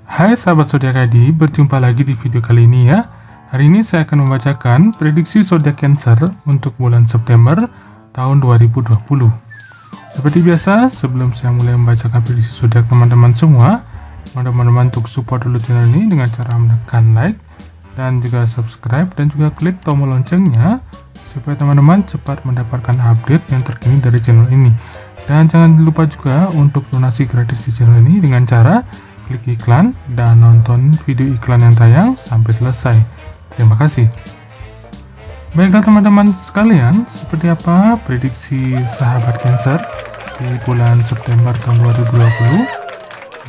Hai sahabat zodiak ID, berjumpa lagi di video kali ini ya. Hari ini saya akan membacakan prediksi zodiak Cancer untuk bulan September tahun 2020. Seperti biasa, sebelum saya mulai membacakan prediksi zodiak teman-teman semua, teman-teman untuk support dulu channel ini dengan cara menekan like dan juga subscribe dan juga klik tombol loncengnya supaya teman-teman cepat mendapatkan update yang terkini dari channel ini. Dan jangan lupa juga untuk donasi gratis di channel ini dengan cara klik iklan dan nonton video iklan yang tayang sampai selesai. Terima kasih. Baiklah teman-teman sekalian, seperti apa prediksi sahabat Cancer di bulan September tahun 2020?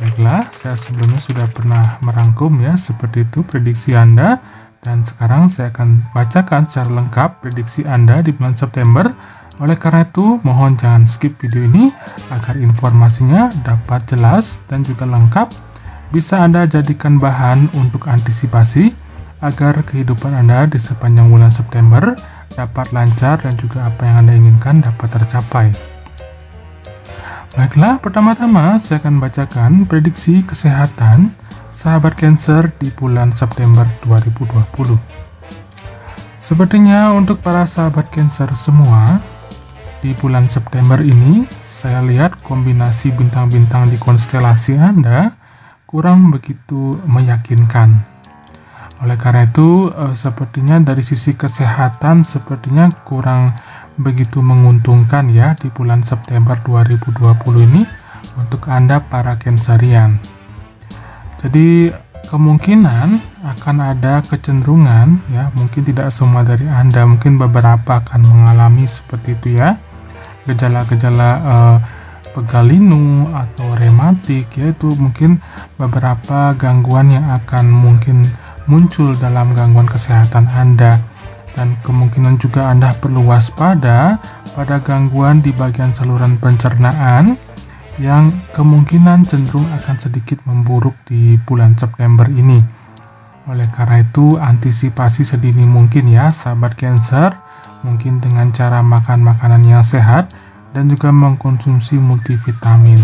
Baiklah, saya sebelumnya sudah pernah merangkum ya seperti itu prediksi Anda, dan sekarang saya akan bacakan secara lengkap prediksi Anda di bulan September. Oleh karena itu, mohon jangan skip video ini agar informasinya dapat jelas dan juga lengkap, bisa Anda jadikan bahan untuk antisipasi agar kehidupan Anda di sepanjang bulan September dapat lancar dan juga apa yang Anda inginkan dapat tercapai. Baiklah, pertama-tama saya akan bacakan prediksi kesehatan sahabat Cancer di bulan September 2020. Sepertinya untuk para sahabat Cancer semua, di bulan September ini saya lihat kombinasi bintang-bintang di konstelasi Anda kurang begitu meyakinkan. Oleh karena itu, sepertinya dari sisi kesehatan sepertinya kurang begitu menguntungkan ya di bulan September 2020 ini untuk Anda para Cancerian. Jadi kemungkinan akan ada kecenderungan ya, mungkin tidak semua dari Anda, mungkin beberapa akan mengalami seperti itu ya, gejala-gejala pegal linu atau rematik, yaitu mungkin beberapa gangguan yang akan mungkin muncul dalam gangguan kesehatan Anda, dan kemungkinan juga Anda perlu waspada pada gangguan di bagian saluran pencernaan yang kemungkinan cenderung akan sedikit memburuk di bulan September ini. Oleh karena itu, antisipasi sedini mungkin ya sahabat Cancer, mungkin dengan cara makan makanan yang sehat dan juga mengkonsumsi multivitamin.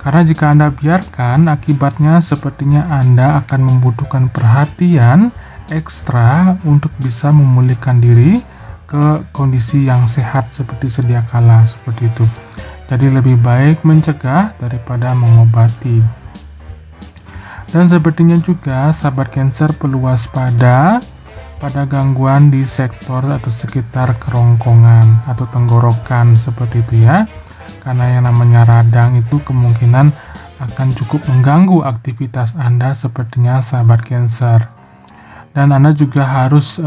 Karena jika Anda biarkan, akibatnya sepertinya Anda akan membutuhkan perhatian ekstra untuk bisa memulihkan diri ke kondisi yang sehat seperti sedia kala, seperti itu. Jadi lebih baik mencegah daripada mengobati. Dan sepertinya juga sahabat Cancer perlu waspada pada gangguan di sektor atau sekitar kerongkongan atau tenggorokan seperti itu ya, karena yang namanya radang itu kemungkinan akan cukup mengganggu aktivitas Anda sepertinya sahabat Cancer. Dan Anda juga harus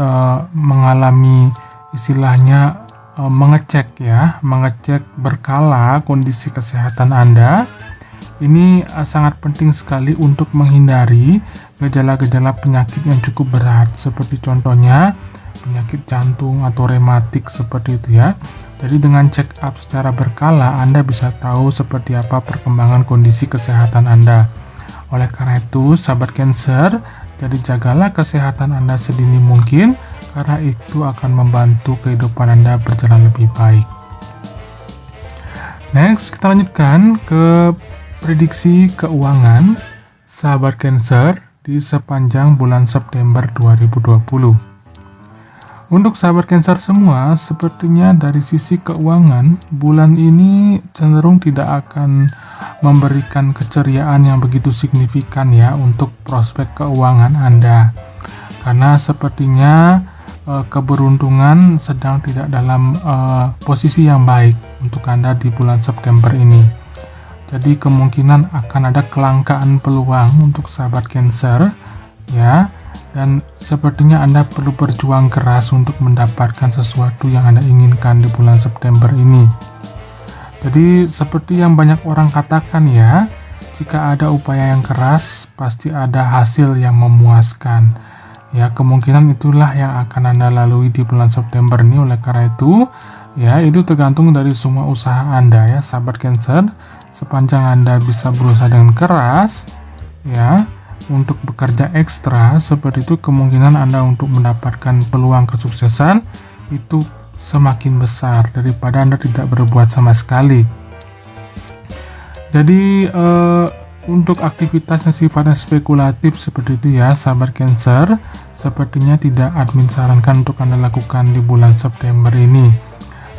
mengalami istilahnya mengecek berkala kondisi kesehatan Anda. Ini sangat penting sekali untuk menghindari gejala-gejala penyakit yang cukup berat, seperti contohnya penyakit jantung atau rematik seperti itu ya. Jadi dengan check up secara berkala, Anda bisa tahu seperti apa perkembangan kondisi kesehatan Anda. Oleh karena itu, sahabat Cancer, jadi jagalah kesehatan Anda sedini mungkin, karena itu akan membantu kehidupan Anda berjalan lebih baik. Next, kita lanjutkan ke prediksi keuangan sahabat Cancer di sepanjang bulan September 2020. Untuk sahabat Cancer semua, sepertinya dari sisi keuangan, bulan ini cenderung tidak akan memberikan keceriaan yang begitu signifikan ya untuk prospek keuangan Anda. Karena sepertinya keberuntungan sedang tidak dalam posisi yang baik untuk Anda di bulan September ini. Jadi kemungkinan akan ada kelangkaan peluang untuk sahabat Cancer ya, dan sepertinya Anda perlu berjuang keras untuk mendapatkan sesuatu yang Anda inginkan di bulan September ini. Jadi seperti yang banyak orang katakan ya, jika ada upaya yang keras pasti ada hasil yang memuaskan. Ya, kemungkinan itulah yang akan Anda lalui di bulan September ini. Oleh karena itu ya, itu tergantung dari semua usaha Anda ya sahabat Cancer. Sepanjang Anda bisa berusaha dengan keras ya untuk bekerja ekstra seperti itu, kemungkinan Anda untuk mendapatkan peluang kesuksesan itu semakin besar daripada Anda tidak berbuat sama sekali. Jadi untuk aktivitas yang sifatnya spekulatif seperti itu ya, sahabat Cancer, sepertinya tidak admin sarankan untuk Anda lakukan di bulan September ini.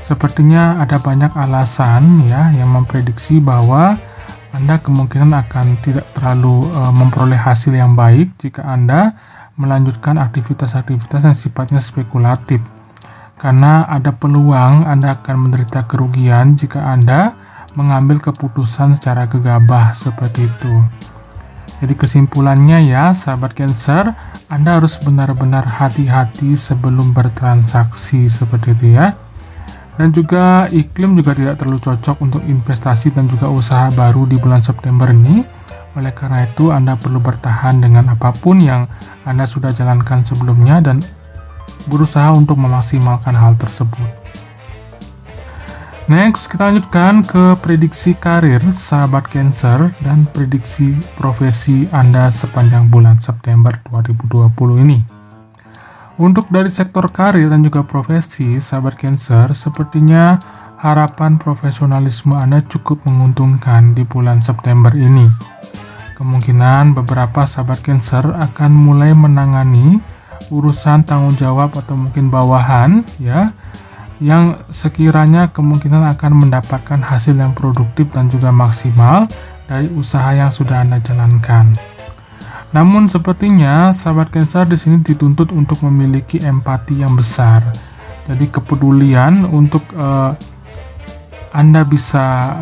Sepertinya ada banyak alasan ya yang memprediksi bahwa Anda kemungkinan akan tidak terlalu memperoleh hasil yang baik jika Anda melanjutkan aktivitas-aktivitas yang sifatnya spekulatif. Karena ada peluang Anda akan menderita kerugian jika Anda mengambil keputusan secara gegabah seperti itu. Jadi kesimpulannya ya, sahabat Cancer, Anda harus benar-benar hati-hati sebelum bertransaksi seperti itu ya. Dan juga iklim juga tidak terlalu cocok untuk investasi dan juga usaha baru di bulan September ini. Oleh karena itu, Anda perlu bertahan dengan apapun yang Anda sudah jalankan sebelumnya dan berusaha untuk memaksimalkan hal tersebut. Next, kita lanjutkan ke prediksi karir sahabat Cancer dan prediksi profesi Anda sepanjang bulan September 2020 ini. Untuk dari sektor karir dan juga profesi, sahabat Cancer, sepertinya harapan profesionalisme Anda cukup menguntungkan di bulan September ini. Kemungkinan beberapa sahabat Cancer akan mulai menangani urusan tanggung jawab atau mungkin bawahan ya, yang sekiranya kemungkinan akan mendapatkan hasil yang produktif dan juga maksimal dari usaha yang sudah Anda jalankan. Namun sepertinya sahabat Cancer di sini dituntut untuk memiliki empati yang besar. Jadi kepedulian untuk Anda bisa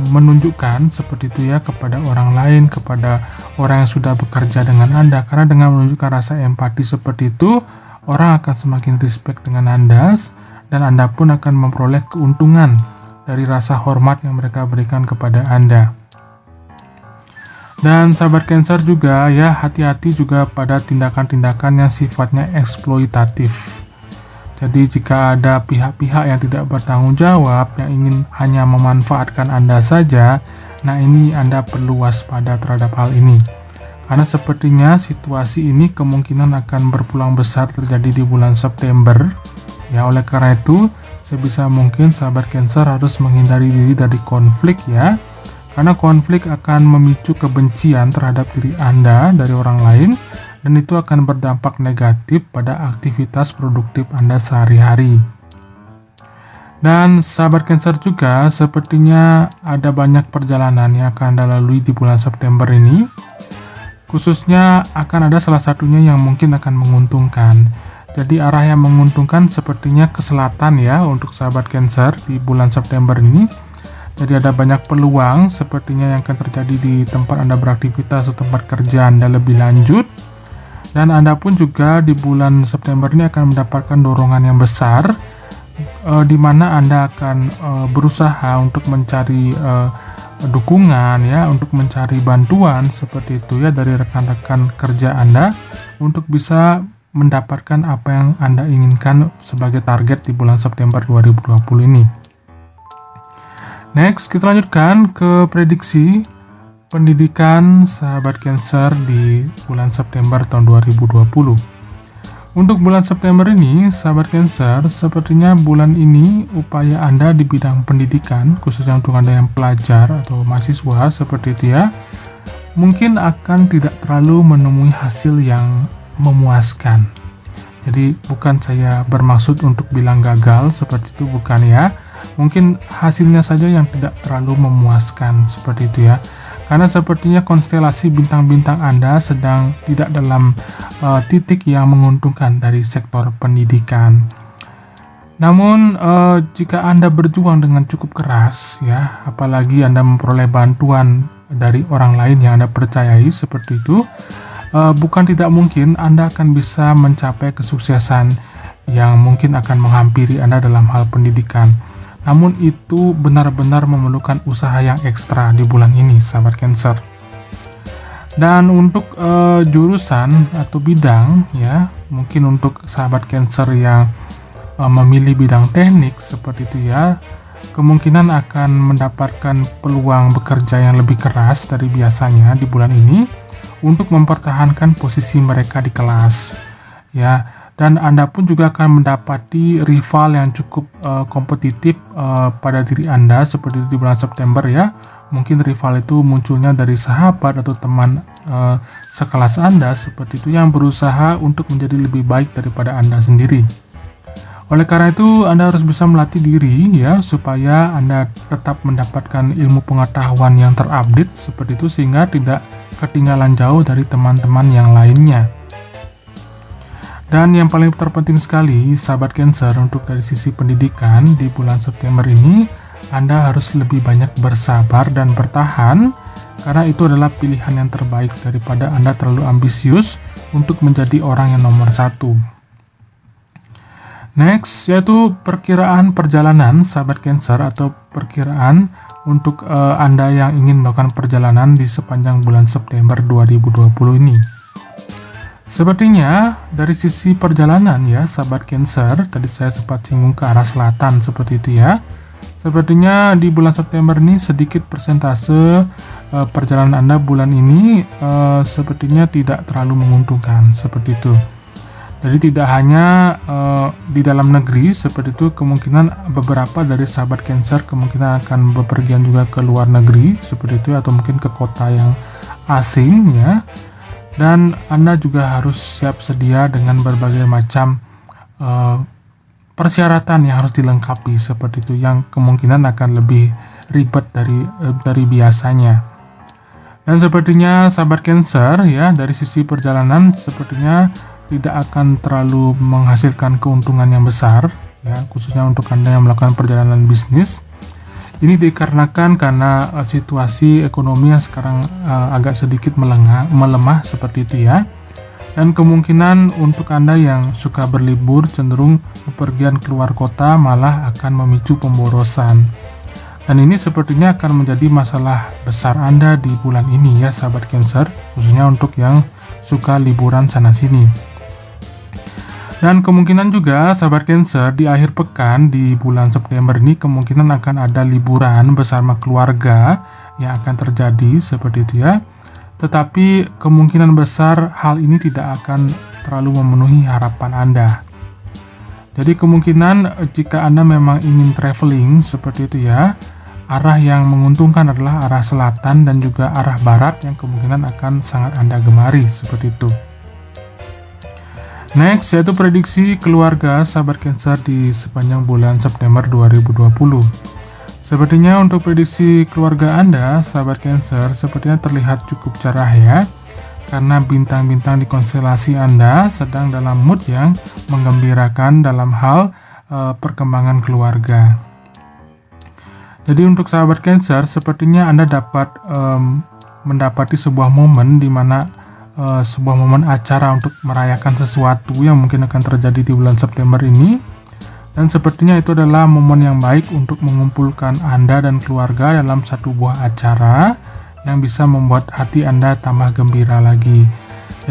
menunjukkan seperti itu ya kepada orang lain, kepada orang yang sudah bekerja dengan Anda. Karena dengan menunjukkan rasa empati seperti itu, orang akan semakin respect dengan Anda dan Anda pun akan memperoleh keuntungan dari rasa hormat yang mereka berikan kepada Anda. Dan sahabat Cancer juga ya, hati-hati juga pada tindakan-tindakan yang sifatnya eksploitatif. Jadi jika ada pihak-pihak yang tidak bertanggung jawab, yang ingin hanya memanfaatkan Anda saja, nah ini Anda perlu waspada terhadap hal ini. Karena sepertinya situasi ini kemungkinan akan berpulang besar terjadi di bulan September. Ya, oleh karena itu, sebisa mungkin sahabat Cancer harus menghindari diri dari konflik ya. Karena konflik akan memicu kebencian terhadap diri Anda dari orang lain, dan itu akan berdampak negatif pada aktivitas produktif Anda sehari-hari. Dan sahabat Cancer juga, sepertinya ada banyak perjalanan yang akan Anda lalui di bulan September ini. Khususnya akan ada salah satunya yang mungkin akan menguntungkan. Jadi arah yang menguntungkan sepertinya ke selatan ya untuk sahabat Cancer di bulan September ini. Jadi ada banyak peluang sepertinya yang akan terjadi di tempat Anda beraktivitas atau tempat kerja Anda lebih lanjut. Dan Anda pun juga di bulan September ini akan mendapatkan dorongan yang besar, di mana Anda akan berusaha untuk mencari dukungan ya, untuk mencari bantuan seperti itu ya dari rekan-rekan kerja Anda untuk bisa mendapatkan apa yang Anda inginkan sebagai target di bulan September 2020 ini. Next, kita lanjutkan ke prediksi pendidikan sahabat Cancer di bulan September tahun 2020. Untuk bulan September ini, sahabat Cancer, sepertinya bulan ini upaya Anda di bidang pendidikan, khususnya untuk Anda yang pelajar atau mahasiswa seperti itu ya, mungkin akan tidak terlalu menemui hasil yang memuaskan. Jadi bukan saya bermaksud untuk bilang gagal seperti itu, bukan ya. Mungkin hasilnya saja yang tidak terlalu memuaskan seperti itu ya. Karena sepertinya konstelasi bintang-bintang Anda sedang tidak dalam titik yang menguntungkan dari sektor pendidikan. Namun jika Anda berjuang dengan cukup keras ya, apalagi Anda memperoleh bantuan dari orang lain yang Anda percayai seperti itu, bukan tidak mungkin Anda akan bisa mencapai kesuksesan yang mungkin akan menghampiri Anda dalam hal pendidikan. Namun itu benar-benar memerlukan usaha yang ekstra di bulan ini, sahabat Cancer. Dan untuk jurusan atau bidang ya, mungkin untuk sahabat Cancer yang memilih bidang teknik seperti itu ya, kemungkinan akan mendapatkan peluang bekerja yang lebih keras dari biasanya di bulan ini untuk mempertahankan posisi mereka di kelas. Ya, Dan Anda pun juga akan mendapati rival yang cukup kompetitif pada diri Anda seperti itu di bulan September ya. Mungkin rival itu munculnya dari sahabat atau teman sekelas Anda seperti itu yang berusaha untuk menjadi lebih baik daripada Anda sendiri. Oleh karena itu Anda harus bisa melatih diri ya supaya Anda tetap mendapatkan ilmu pengetahuan yang terupdate seperti itu sehingga tidak ketinggalan jauh dari teman-teman yang lainnya. Dan yang paling terpenting sekali, sahabat Cancer, untuk dari sisi pendidikan di bulan September ini, Anda harus lebih banyak bersabar dan bertahan, karena itu adalah pilihan yang terbaik daripada Anda terlalu ambisius untuk menjadi orang yang nomor satu. Next, yaitu perkiraan perjalanan, sahabat Cancer, atau perkiraan untuk Anda yang ingin melakukan perjalanan di sepanjang bulan September 2020 ini. Sepertinya dari sisi perjalanan ya sahabat Cancer, tadi saya sempat singgung ke arah selatan seperti itu ya. Sepertinya di bulan September ini sedikit persentase perjalanan Anda bulan ini sepertinya tidak terlalu menguntungkan seperti itu. Jadi tidak hanya di dalam negeri seperti itu, kemungkinan beberapa dari sahabat Cancer kemungkinan akan bepergian juga ke luar negeri seperti itu atau mungkin ke kota yang asing ya. Dan Anda juga harus siap sedia dengan berbagai macam persyaratan yang harus dilengkapi seperti itu, yang kemungkinan akan lebih ribet dari biasanya. Dan sepertinya sahabat Cancer ya, dari sisi perjalanan sepertinya tidak akan terlalu menghasilkan keuntungan yang besar ya, khususnya untuk Anda yang melakukan perjalanan bisnis. Ini dikarenakan karena situasi ekonomi yang sekarang agak sedikit melemah seperti itu ya. Dan kemungkinan untuk Anda yang suka berlibur cenderung bepergian keluar kota malah akan memicu pemborosan. Dan ini sepertinya akan menjadi masalah besar Anda di bulan ini ya sahabat Cancer, khususnya untuk yang suka liburan sana sini. Dan kemungkinan juga sahabat Cancer di akhir pekan di bulan September ini kemungkinan akan ada liburan bersama keluarga yang akan terjadi seperti itu ya. Tetapi kemungkinan besar hal ini tidak akan terlalu memenuhi harapan Anda. Jadi kemungkinan jika Anda memang ingin traveling seperti itu ya, arah yang menguntungkan adalah arah selatan dan juga arah barat yang kemungkinan akan sangat Anda gemari seperti itu. Next, yaitu prediksi keluarga sahabat Cancer di sepanjang bulan September 2020. Sepertinya untuk prediksi keluarga Anda, sahabat Cancer, sepertinya terlihat cukup cerah ya, karena bintang-bintang di konstelasi Anda sedang dalam mood yang menggembirakan dalam hal perkembangan keluarga. Jadi untuk sahabat Cancer, sepertinya Anda dapat mendapati sebuah momen di mana sebuah momen acara untuk merayakan sesuatu yang mungkin akan terjadi di bulan September ini, dan sepertinya itu adalah momen yang baik untuk mengumpulkan Anda dan keluarga dalam satu buah acara yang bisa membuat hati Anda tambah gembira lagi.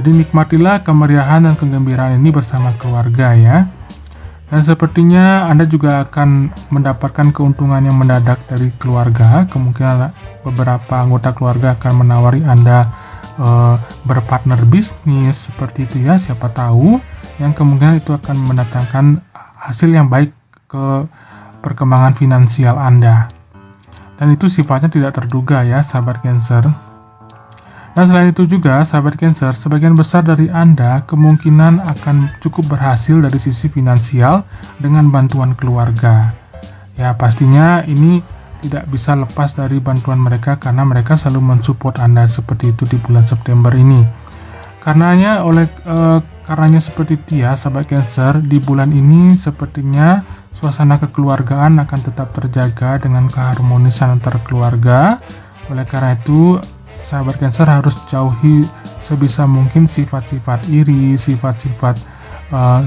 Jadi nikmatilah kemeriahan dan kegembiraan ini bersama keluarga ya. Dan sepertinya Anda juga akan mendapatkan keuntungan yang mendadak dari keluarga. Kemungkinan beberapa anggota keluarga akan menawari Anda berpartner bisnis seperti itu ya, siapa tahu, yang kemungkinan itu akan mendatangkan hasil yang baik ke perkembangan finansial Anda. Dan itu sifatnya tidak terduga ya sahabat Cancer. Dan selain itu juga sahabat Cancer, sebagian besar dari Anda kemungkinan akan cukup berhasil dari sisi finansial dengan bantuan keluarga. Ya pastinya ini tidak bisa lepas dari bantuan mereka karena mereka selalu mensupport Anda seperti itu di bulan September ini. Karenanya seperti itu ya sahabat Cancer, di bulan ini sepertinya suasana kekeluargaan akan tetap terjaga dengan keharmonisan antar keluarga. Oleh karena itu sahabat Cancer harus jauhi sebisa mungkin sifat-sifat iri, sifat-sifat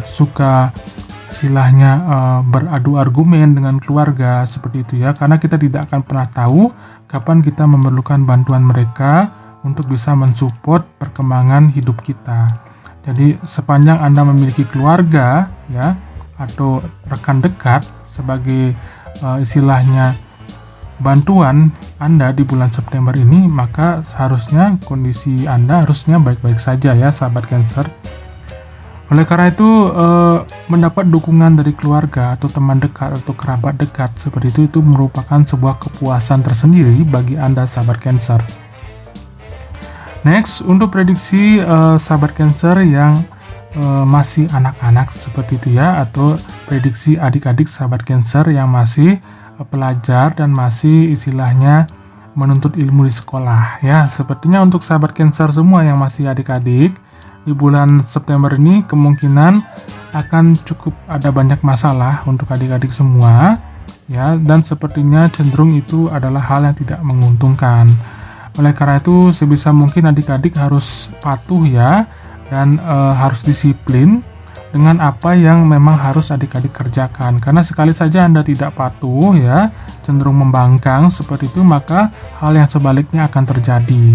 suka istilahnya beradu argumen dengan keluarga seperti itu ya, karena kita tidak akan pernah tahu kapan kita memerlukan bantuan mereka untuk bisa mensupport perkembangan hidup kita. Jadi sepanjang Anda memiliki keluarga ya atau rekan dekat sebagai istilahnya bantuan Anda di bulan September ini, maka seharusnya kondisi Anda harusnya baik-baik saja ya sahabat Cancer. Oleh karena itu, mendapat dukungan dari keluarga atau teman dekat atau kerabat dekat seperti itu merupakan sebuah kepuasan tersendiri bagi Anda sahabat Cancer. Next, untuk prediksi sahabat Cancer yang masih anak-anak seperti itu ya, atau prediksi adik-adik sahabat Cancer yang masih pelajar dan masih istilahnya menuntut ilmu di sekolah ya. Sepertinya untuk sahabat Cancer semua yang masih adik-adik di bulan September ini kemungkinan akan cukup ada banyak masalah untuk adik-adik semua ya, dan sepertinya cenderung itu adalah hal yang tidak menguntungkan. Oleh karena itu sebisa mungkin adik-adik harus patuh ya, dan harus disiplin dengan apa yang memang harus adik-adik kerjakan. Karena sekali saja Anda tidak patuh ya, cenderung membangkang seperti itu, maka hal yang sebaliknya akan terjadi.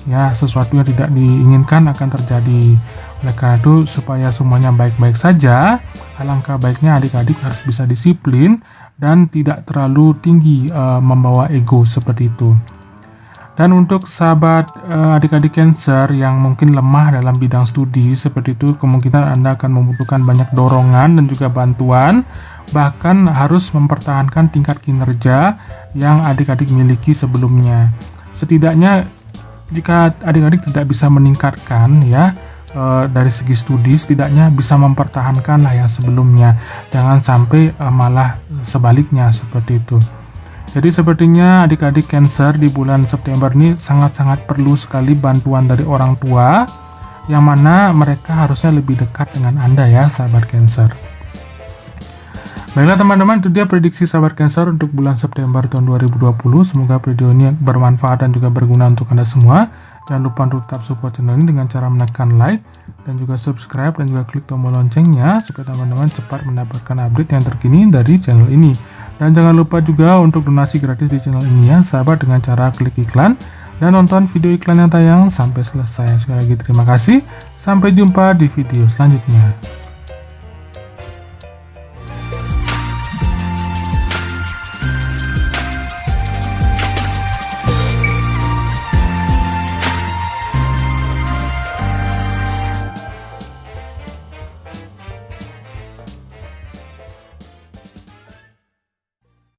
Ya, sesuatu yang tidak diinginkan akan terjadi. Oleh karena itu, supaya semuanya baik-baik saja, alangkah baiknya adik-adik harus bisa disiplin dan tidak terlalu tinggi membawa ego seperti itu. Dan untuk sahabat adik-adik Cancer yang mungkin lemah dalam bidang studi seperti itu, kemungkinan Anda akan membutuhkan banyak dorongan dan juga bantuan, bahkan harus mempertahankan tingkat kinerja yang adik-adik miliki sebelumnya. Setidaknya jika adik-adik tidak bisa meningkatkan ya dari segi studi, setidaknya bisa mempertahankan lah yang sebelumnya. Jangan sampai malah sebaliknya seperti itu. Jadi sepertinya adik-adik Cancer di bulan September ini sangat-sangat perlu sekali bantuan dari orang tua, yang mana mereka harusnya lebih dekat dengan Anda ya sahabat Cancer. Baiklah teman-teman, itu dia prediksi sahabat Cancer untuk bulan September tahun 2020. Semoga video ini bermanfaat dan juga berguna untuk Anda semua. Jangan lupa untuk tetap support channel ini dengan cara menekan like dan juga subscribe dan juga klik tombol loncengnya supaya teman-teman cepat mendapatkan update yang terkini dari channel ini. Dan jangan lupa juga untuk donasi gratis di channel ini ya sahabat, dengan cara klik iklan dan nonton video iklan yang tayang sampai selesai. Sekali lagi terima kasih, sampai jumpa di video selanjutnya.